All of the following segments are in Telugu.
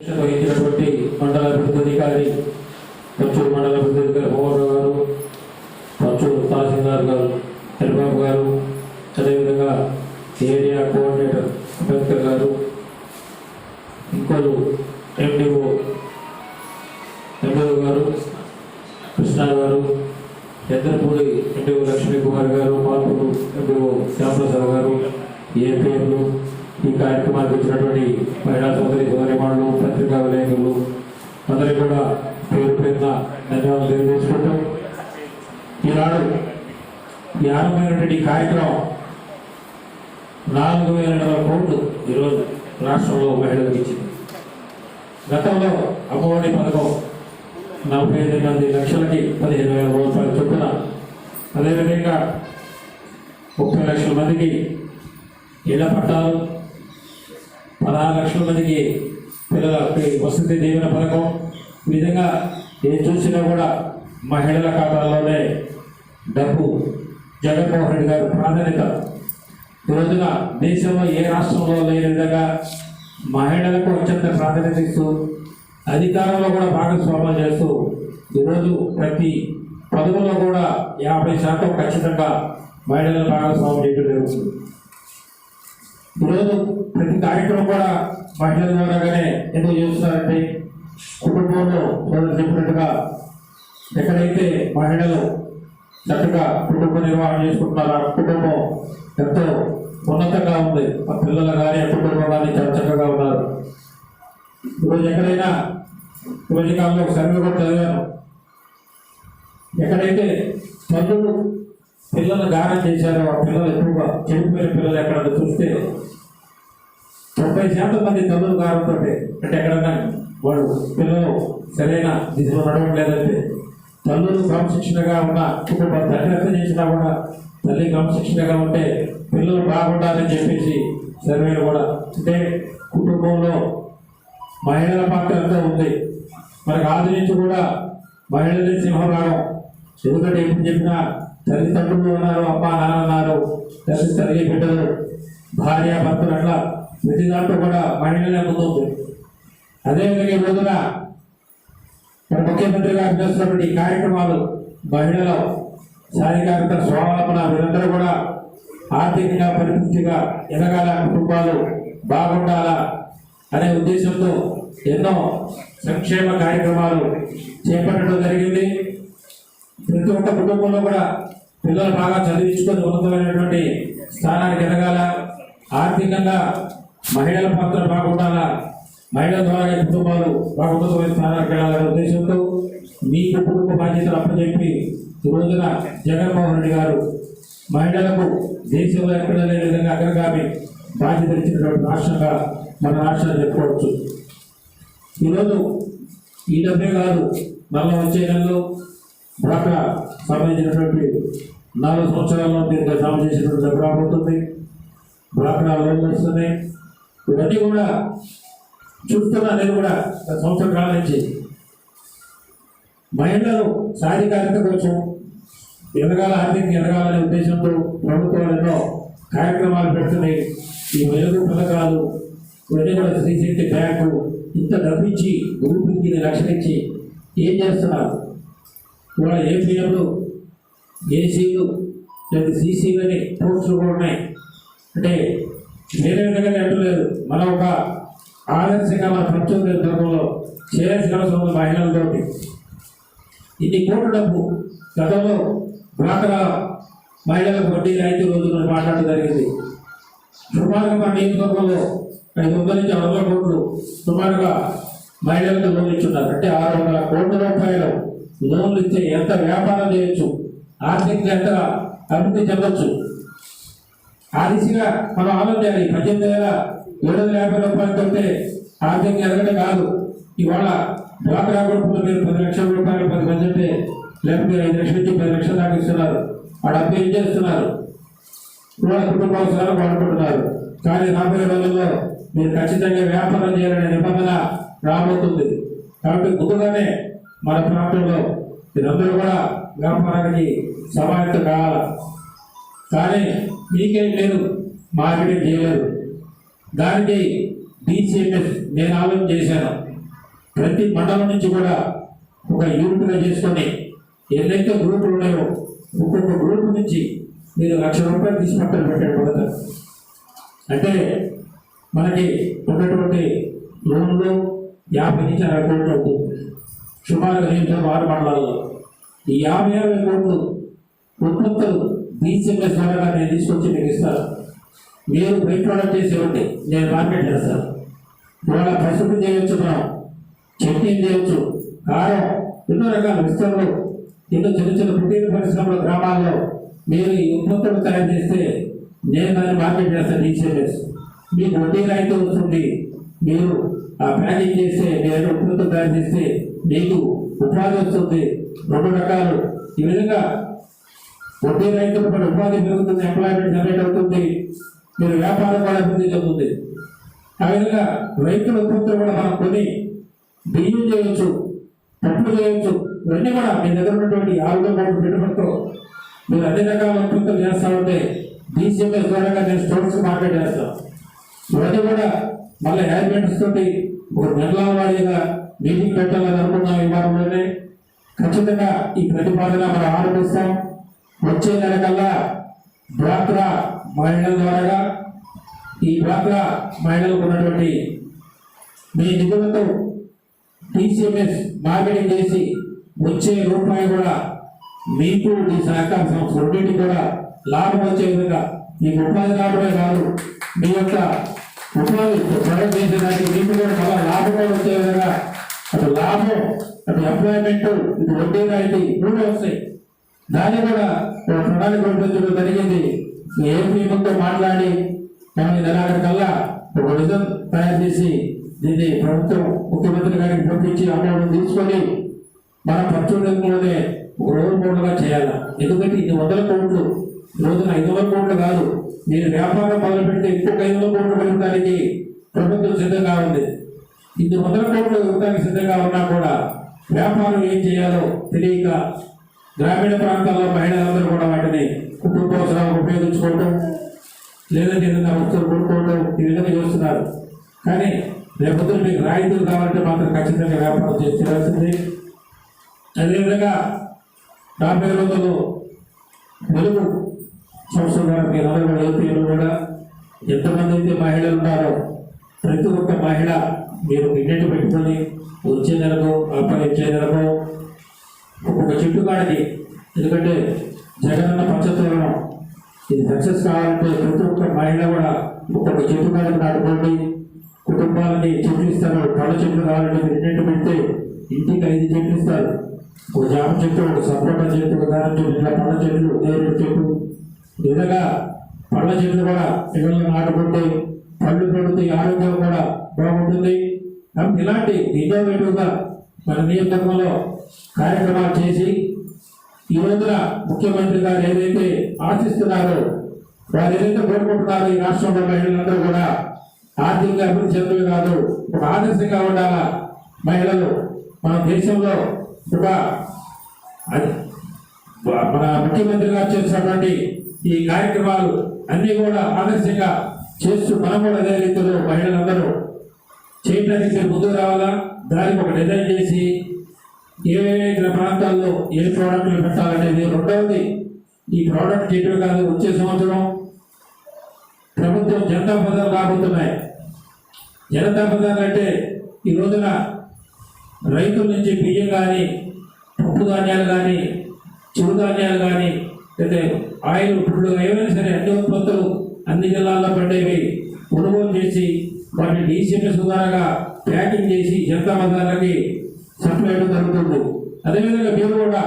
వహించినటువంటి మండల అభివృద్ధి అధికారి పచ్చూరు మండల అభివృద్ధి అధికారి మోహన్ గారు, పచ్చూరు తహసీల్దార్ గారు హరిబాబు గారు, అదేవిధంగా ఏరియా కోఆర్డినేటర్ అంబేద్కర్ గారు, ఇంకోరు ఎండిఓ గారు, కృష్ణ గారు, ఎద్దరపూడి ఎండిఓ లక్ష్మీ కుమార్ గారు, మార్పులు ఎండిఓ శ్యామప్రసాద్ గారు, ఏపీఎంలు, ఈ కార్యక్రమానికి వచ్చినటువంటి మహిళా సోదరి సోదరిమణులు, పత్రికా విలేకరులు అందరికీ కూడా పేరు పేరున ధన్యవాదాలు తెలియజేసుకుంటాం. ఈనాడు ఈ ఆరంభమైనటువంటి కార్యక్రమం 4,200 కోట్లు ఈరోజు రాష్ట్రంలో మహిళలకు ఇచ్చింది. గతంలో అమ్మఒడి పథకం 45 లక్షలకి 15,000 రూపాయలు చొప్పున, అదేవిధంగా 30 లక్షల మందికి ఇళ్ల పట్టాలు, 16 లక్షల మందికి పిల్లలకి వసతి దీవెన పథకం, ఈ విధంగా ఏం చూసినా కూడా మహిళల ఖాతాల్లోనే డబ్బు జగన్మోహన్ రెడ్డి గారు ప్రాధాన్యత. ఈ రోజున దేశంలో ఏ రాష్ట్రంలో లేని విధంగా మహిళలకు అత్యంత ప్రాధాన్యత ఇస్తూ అధికారంలో కూడా భాగస్వామ్యం చేస్తూ ఈరోజు ప్రతి పదవుల్లో కూడా 50% ఖచ్చితంగా మహిళలను భాగస్వామ్యం చేయడం జరుగుతుంది. ఈరోజు ప్రతి కార్యక్రమం కూడా మహిళల ద్వారాగానే ఎందుకు చేస్తున్నారంటే, కుటుంబంలో చెప్పినట్టుగా ఎక్కడైతే మహిళలు చక్కగా కుటుంబ నిర్వహణ చేసుకుంటున్నారో ఆ కుటుంబం ఎంతో ఉన్నతంగా ఉంది. ఆ పిల్లలు కానీ ఆ కుటుంబం కానీ చాలా చక్కగా ఉన్నారు. ఈరోజు ఎక్కడైనా ఈ మధ్యకాలంలో ఒక సర్వే కూడా చదివాను, ఎక్కడైతే తల్లులు పిల్లలు గానం చేశారో ఆ పిల్లలు ఎక్కువగా చెడిపోయిన పిల్లలు ఎక్కడ చూస్తే 90% మంది తల్లులు గానంతో, అంటే ఎక్కడన్నా వాళ్ళు పిల్లలు సరైన దిశలో నడవట్లేదంటే తల్లులు క్రమశిక్షణగా ఉన్న కుటుంబ తండ్రి ఎంత చేసినా కూడా తల్లి క్రమశిక్షణగా ఉంటే పిల్లలు బాగుండాలని చెప్పేసి సర్వేలు కూడా, అంటే కుటుంబంలో మహిళల పాత్ర ఎంతో ఉంది. మనకు ఆది నుంచి కూడా మహిళలే సింహభాగం. ఎందుకంటే ఎప్పుడు చెప్పినా తల్లిదండ్రులు ఉన్నారు, అమ్మ నాన్న ఉన్నారు, తల్లి బిడ్డలు, భార్య భర్తలు, అట్లా ప్రతి దాంట్లో కూడా మహిళలే ముందుంది. అదేవిధంగా ఈ రోజున మన ముఖ్యమంత్రి గారు చేస్తున్నటువంటి ఈ కార్యక్రమాలు మహిళల సాధికారత, స్వావలంబన, వీరందరూ కూడా ఆర్థికంగా పరిపుష్టిగా ఎదగాల, కుటుంబాలు బాగుండాలా అనే ఉద్దేశంతో ఎన్నో సంక్షేమ కార్యక్రమాలు చేపట్టడం జరిగింది. ప్రతి ఒక్క కుటుంబంలో కూడా పిల్లలు బాగా చదివించుకొని ఉన్నతమైనటువంటి స్థానానికి ఎదగాల, ఆర్థికంగా మహిళల పాత్ర బాగుండాలా, మహిళల ద్వారా కుటుంబాలు బాగా ఉన్నతమైన స్థానానికి వెళ్ళాలనే ఉద్దేశంతో మీ కుటుంబ బాధ్యతలు అప్పచెప్పి ఈ రోజున జగన్మోహన్ రెడ్డి గారు మహిళలకు దేశంలో ఎక్కడ లేని విధంగా అగ్రగామి బాధ్యతలు ఇచ్చినటువంటి రాష్ట్రంగా మన రాష్ట్రాన్ని చెప్పుకోవచ్చు. ఈరోజు ఈ డబ్బే కాదు, మళ్ళీ వచ్చే నెలలో డ్వాక్రా సంబంధించినటువంటి 4 సంవత్సరాల్లో దీనికి జమ చేసినటువంటి డబ్బు రాబోతుంది. డ్వాక్రా లోన్లు వస్తున్నాయి. ఇవన్నీ కూడా చూస్తున్నా నేను కూడా సంవత్సర కాలం నుంచి మహిళలు సాధికారిత కోసం ఎదగాల, ఆర్థికంగా ఎదగాలనే ఉద్దేశంతో ప్రభుత్వాలు ఎన్నో కార్యక్రమాలు పెడుతున్నాయి. ఈ వెలుగు పథకాలు ఇవన్నీ కూడా శ్రీశక్తి బ్యాంకు ఇంత డబ్బిచ్చి గ్రూపుకి 1 లక్షలు ఇచ్చి ఏం చేస్తున్నారు? ఇవాళ ఏపీఎంలు, ఏసీలు, లేదా సీసీలని పోస్టులు కూడా ఉన్నాయి. అంటే వేరే విధంగా అంటలేదు, మనం ఒక ఆదర్శంగా మన ప్రపంచ ధర్మంలో చేయాల్సిన అవసరం ఉంది. మహిళలతోటి ఇన్ని కోట్ల డబ్బు గతంలో డ్వాక్రా మహిళలకు వడ్డీ రాయితీ రోజులు మాట్లాడటం జరిగింది. సుమారుగా మన నియోజకవర్గంలో 500 నుంచి 600 కోట్లు సుమారుగా మహిళలకు లోన్లు ఇచ్చున్నారు. అంటే 600 కోట్ల రూపాయలు లోన్లు ఇస్తే ఎంత వ్యాపారం చేయొచ్చు, ఆర్థికంగా ఎంత అభివృద్ధి చెందొచ్చు. ఆ దిశగా మనం ఆలోచన చేయాలి. 18,750 రూపాయలతో ఆర్థికంగా ఎదగడం కాదు. ఇవాళ డ్వాక్రా గ్రూపులో మీరు 10 లక్షల రూపాయలు 10 మంది అంటే, లేకపోతే 5 లక్షల నుంచి 10 లక్షల దాకా ఇస్తున్నారు. ఆ డబ్బు ఏం చేస్తున్నారు? ఇవాళ కుటుంబ అవసరాలు వాడుకుంటున్నారు. కానీ రాబోయే రోజుల్లో మీరు ఖచ్చితంగా వ్యాపారం చేయాలనే నిబంధన రాబోతుంది. కాబట్టి ముందుగానే మన ప్రాంతంలో మీరందరూ కూడా వ్యాపారానికి సమాయత్తం కావాలి. కానీ మీకేం లేదు, మార్కెటింగ్ చేయలేదు. దానికి డీసీఎంఎస్ నేను ఆలోచన చేశాను. ప్రతి మండలం నుంచి కూడా ఒక యూనిట్గా చేసుకొని ఎన్నైతే గ్రూపులు ఉన్నాయో ఒక్కొక్క గ్రూప్ నుంచి మీరు ₹1,00,000 తీసి పక్కన పెట్టాడు మొదట. అంటే మనకి ఉన్నటువంటి లోన్లు 50 నుంచి 60 కోట్లు అవుతుంది సుమారుగా నేను 6 మండలాల్లో. ఈ 50 కోట్లు ఉత్పత్తులు DCMS ద్వారా నేను తీసుకొచ్చి మీకు ఇస్తాను. మీరు బై ప్రోడక్ట్ చేసేవండి, నేను మార్కెట్ చేస్తాను. ఇవాళ పసుపు చేయొచ్చు, మనం చట్నీ చేయొచ్చు, కారం, ఎన్నో రకాల విస్తరణలు, ఎన్నో చిన్న చిన్న కుటీర పరిశ్రమల గ్రామాల్లో మీరు ఈ ఉత్పత్తులు తయారు చేస్తే నేను దాన్ని మార్కెట్ చేస్తాను. DCMS మీకు వడ్డీ రాయితీ వస్తుంది. మీరు ఆ ప్యాకింగ్ చేస్తే, మీరు ఉత్పత్తులు తయారు చేస్తే మీకు ఉపాధి వస్తుంది. 2 రకాలు ఈ విధంగా వడ్డీ రైతులు కూడా ఉపాధి పెరుగుతుంది, ఎంప్లాయ్మెంట్ జనరేట్ అవుతుంది, మీరు వ్యాపారం కూడా అభివృద్ధి చెందుతుంది. ఆ విధంగా రైతుల ఉత్పత్తులు కూడా మనం కొని బియ్యం చేయొచ్చు, పప్పులు చేయొచ్చు. ఇవన్నీ కూడా మీ దగ్గర ఉన్నటువంటి 6 కోట్ల పెట్టుబడితో మీరు అన్ని రకాల ఉత్పత్తులు చేస్తూ ఉంటే DCMS ద్వారా నేను స్టోర్స్ మార్కెట్ చేస్తాం. ఇవన్నీ కూడా మళ్ళీ హ్యాబిట్స్ తోటి ఒక నెలల వారీగా మీటింగ్ పెట్టాలని అనుకున్నాం. ఈ వారంలోనే ఖచ్చితంగా ఈ ప్రతిపాదన మనం ఆరంభిస్తాం. వచ్చే నెల కల్లా డ్వాక్రా మహిళల ద్వారా ఈ డ్వాక్రా మహిళలకు ఉన్నటువంటి మీ నిధులతో DCMS మార్కెటింగ్ చేసి వచ్చే రూపాయి కూడా మీకు ఈ సహకార సంస్థ రెండింటికి కూడా లాభం వచ్చే విధంగా, మీకు ఉపాధి రావడమే కాదు, మీ యొక్క ఉపాధి ప్రొడక్ట్ చేసేదానికి మీకు కూడా చాలా లాభం కూడా వచ్చే విధంగా, అటు లాభం, అటు ఎంప్లాయ్మెంట్, ఇటు వడ్డీ రాయితీ 3 వస్తాయి. దాన్ని కూడా ఒక ప్రణాళిక రూపొందించడం జరిగింది. ఏపీ ముందు మాట్లాడి మనం ఈ నెలాఖరికల్లా ఒక విజన్ తయారు చేసి దీన్ని ప్రభుత్వం ముఖ్యమంత్రి గారికి పంపించి అమలు తీసుకొని మన పచ్చూరులోనే ఒక రోజు మూడుగా చేయాలి. ఎందుకంటే ఇది 100 కోట్లు, రోజున 500 కోట్లు కాదు. మీరు వ్యాపారం మొదలుపెడితే ఇంకొక 500 కోట్లు పెరగడానికి ప్రభుత్వం సిద్ధంగా ఉంది. ఇది 100 కోట్లు ఇవ్వడానికి సిద్ధంగా ఉన్నా కూడా వ్యాపారం ఏం చేయాలో తెలియక గ్రామీణ ప్రాంతాల్లో మహిళలందరూ కూడా వాటిని కుటుంబ అవసరాలకు ఉపయోగించుకోవటం, లేదంటే ఏదైనా వస్తువులు కొనుక్కోవడం, ఈ విధంగా చేస్తున్నారు. కానీ రేపొద్దున మీకు రాయితీలు కావాలంటే మాత్రం ఖచ్చితంగా వ్యాపారం చేసి తీరాల్సింది. అదేవిధంగా 40 రోజులు వెలుగు సంవత్సరం ద్వారా మీరు అందరూ కూడా యువతీయులు కూడా ఎంతమంది అయితే మహిళలు ఉన్నారో ప్రతి ఒక్క మహిళ మీరు ఇంటిని పెట్టుకొని వచ్చే నెలకు అప్పగించే నెలకు ఒక్కొక్క చెట్టు కాడికి, ఎందుకంటే జగనన్న పంచతోరణం ఇది సక్సెస్ కావాలంటే ప్రతి ఒక్క మహిళ కూడా ఒక్కొక్క చెట్టు కాడికి నాటుకోండి. కుటుంబాలని చెట్లు ఇస్తారు. పళ్ళ చెట్లు కావాలంటే మీరు ఇంటి పెడితే ఇంటికి 5 చెట్లు ఇస్తారు. ఒక జామ చెట్టు, ఒక సపోటా చెట్టు, ఒక దాని చెట్టు, ఇలా పళ్ళ చెట్లు, నేరేడు చెట్టు, ఈ విధంగా పళ్ళ చెట్లు కూడా పిల్లలు నాటుకుంటే పళ్ళు పెడితే ఆరోగ్యం కూడా బాగుంటుంది. కాబట్టి ఇలాంటి ఇన్నోవేటివ్గా మన నియోజకవర్గంలో కార్యక్రమాలు చేసి ఈ రోజున ముఖ్యమంత్రి గారు ఏదైతే ఆశిస్తున్నారో, వారు ఏదైతే కోరుకుంటున్నారో ఈ రాష్ట్రంలో మహిళలందరూ కూడా ఆర్థికంగా అభివృద్ధి చెందడమే కాదు, ఒక ఆదర్శంగా ఉండాలా. మహిళలు మన దేశంలో ఒక మన ముఖ్యమంత్రి గారు చేసినటువంటి ఈ కార్యక్రమాలు అన్నీ కూడా ఆదర్శంగా చేస్తూ మనం కూడా అదే రీతిలో మహిళలందరూ చేయడానికి ముందుకు రావాలా. దానికి ఒక డిజైన్ చేసి ఏ ప్రాంతాల్లో ఏ ప్రోడక్ట్లు పెట్టాలనేది. రెండవది, ఈ ప్రోడక్ట్ చేయడం కాదు, వచ్చే సంవత్సరం ప్రభుత్వం జనతా బజార్ రాబోతున్నాయి. జనతా బజార్ అంటే ఈ రోజున రైతుల నుంచి బియ్యం కానీ, పప్పు ధాన్యాలు కానీ, చిరుధాన్యాలు కానీ, అయితే ఆయిల్, గుడ్లు, ఏమైనా సరే అన్ని ఉత్పత్తులు అన్ని జిల్లాల్లో పండేవి కొనుగోలు చేసి వాటిని DCMS ద్వారాగా ప్యాకింగ్ చేసి జనతా బజార్లకి సప్లై చేయడం జరుగుతుంది. అదేవిధంగా మీరు కూడా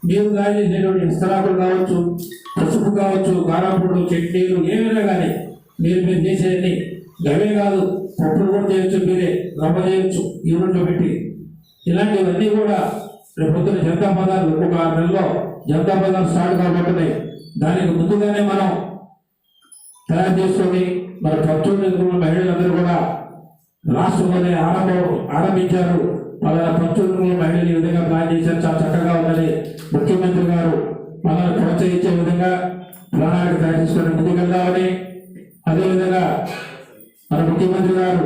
మీరు తయారు చేసేటువంటి ఇస్తరాకులు కావచ్చు, పసుపు కావచ్చు, కారంపొడు, చట్నీలు ఏమైనా కానీ మీరు చేసేది అవే కాదు, పప్పులు కూడా చేయొచ్చు, మీరే రవ్వ చేయొచ్చు యూనిట్లో పెట్టి. ఇలాంటివన్నీ కూడా రేపు పొద్దున జనతా బజార్ ఒక 6 నెలల్లో జనతా బజార్ స్టార్ట్ కాబోతున్నాయి. దానికి ముందుగానే మనం తయారు చేసుకొని మన పచ్చూరు మహిళలందరూ కూడా రాష్ట్రంలోనే ఆరంభించారు. మన పచ్చూరు మహిళలు ఈ విధంగా ప్లాన్ చేశారు, చాలా చక్కగా ఉన్నది. ముఖ్యమంత్రి గారు మనల్ని ప్రోత్సహించే విధంగా ప్రణాళిక తయారు చేసుకొని ముందుకెళ్దామని, అదేవిధంగా మన ముఖ్యమంత్రి గారు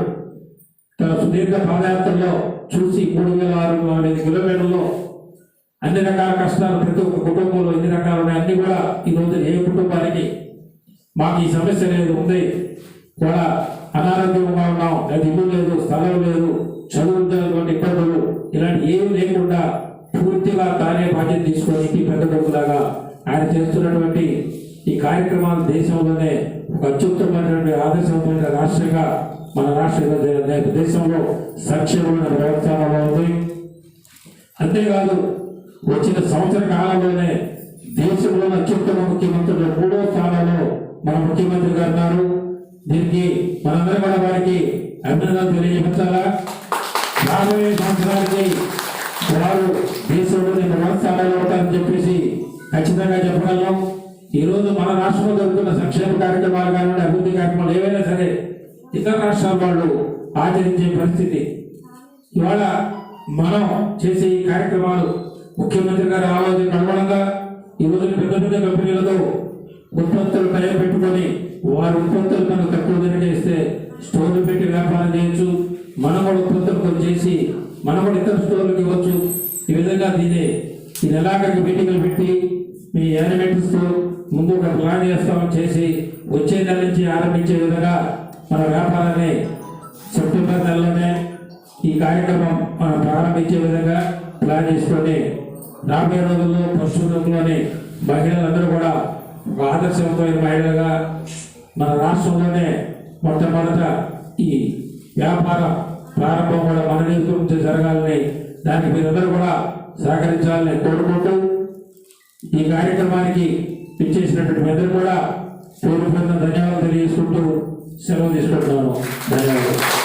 తన సుదీర్ఘ పాదయాత్రలో చూసి 3605 కిలోమీటర్లో అన్ని రకాల కష్టాలు ప్రతి ఒక్క కుటుంబంలో ఎన్ని రకాలు ఉన్నాయి అన్ని కూడా ఈరోజు ఏ కుటుంబానికి మాకు ఈ సమస్య లేదు ఉంది కూడా అనారోగ్యంగా ఉన్నాం, అది ఇల్లు లేదు, స్థలం లేదు, చదువుతున్నటువంటి ఇబ్బందులు ఇలాంటి ఏమి లేకుండా పూర్తిగా తానే బాధ్యత తీసుకొని పెద్ద కొడుకులాగా ఆయన చేస్తున్నటువంటి ఈ కార్యక్రమాలు దేశంలోనే ఒక అత్యుత్తమైనటువంటి ఆదర్శవంతమైన రాష్ట్రంగా మన రాష్ట్ర దేశంలో సంక్షేమమైన వ్యవస్థలో ఉంది. అంతేకాదు వచ్చిన సంవత్సర కాలంలోనే దేశంలోని అత్యుత్తమ ముఖ్యమంత్రులు 3వ స్థానంలో మన ముఖ్యమంత్రి గారు ఉన్నారు. దీనికి మనందరం కూడా వారికి అభినందనలు తెలియజేయించాలా. రాబోయే సంవత్సరానికి వారు దేశంలోని 1వ స్థానంలో ఉంటారని చెప్పేసి ఖచ్చితంగా చెప్పగలం. ఈరోజు మన రాష్ట్రంలో జరుగుతున్న సంక్షేమ కార్యక్రమాలు కానివ్వండి, అభివృద్ధి కార్యక్రమాలు ఏవైనా సరే ఇతర రాష్ట్రాల వాళ్ళు ఆచరించే పరిస్థితి. ఇవాళ మనం చేసే ఈ కార్యక్రమాలు ముఖ్యమంత్రి గారి ఆలోచనకు అనుగుణంగా ఈరోజు పెద్ద పెద్ద కంపెనీలతో ఉత్పత్తులు టైం పెట్టుకొని వారి ఉత్పత్తులు మనకు తక్కువ ధర ఇస్తే స్టోర్లు పెట్టి వ్యాపారం చేయొచ్చు. మనం కూడా ఉత్పత్తులు కొన్ని చేసి మనం కూడా ఇతర స్టోర్లకు ఇవ్వచ్చు. ఈ విధంగా ఇది ఎలాగకి మీటింగ్లు పెట్టి మీ యానిమేటర్స్తో ముందు ఒక ప్లాన్ చేస్తామని చేసి వచ్చే నెల నుంచి ఆరంభించే విధంగా మన వ్యాపారాన్ని సెప్టెంబర్ నెలలోనే ఈ కార్యక్రమం మనం ప్రారంభించే విధంగా ప్లాన్ చేసుకొని రాబోయే రోజుల్లో పశువులలోని మహిళలందరూ కూడా ఒక ఆదర్శవంతమైన మహిళలుగా మన రాష్ట్రంలోనే మొట్టమొదట ఈ వ్యాపార ప్రారంభం కూడా మన నుంచి జరగాలని దానికి మీరందరూ కూడా సహకరించాలని కోరుకుంటూ ఈ కార్యక్రమానికి ఇచ్చేసినటువంటి మీ అందరూ కూడా పూర్వకంగా ధన్యవాదాలు తెలియజేసుకుంటూ సెలవు తీసుకుంటున్నాను. ధన్యవాదాలు.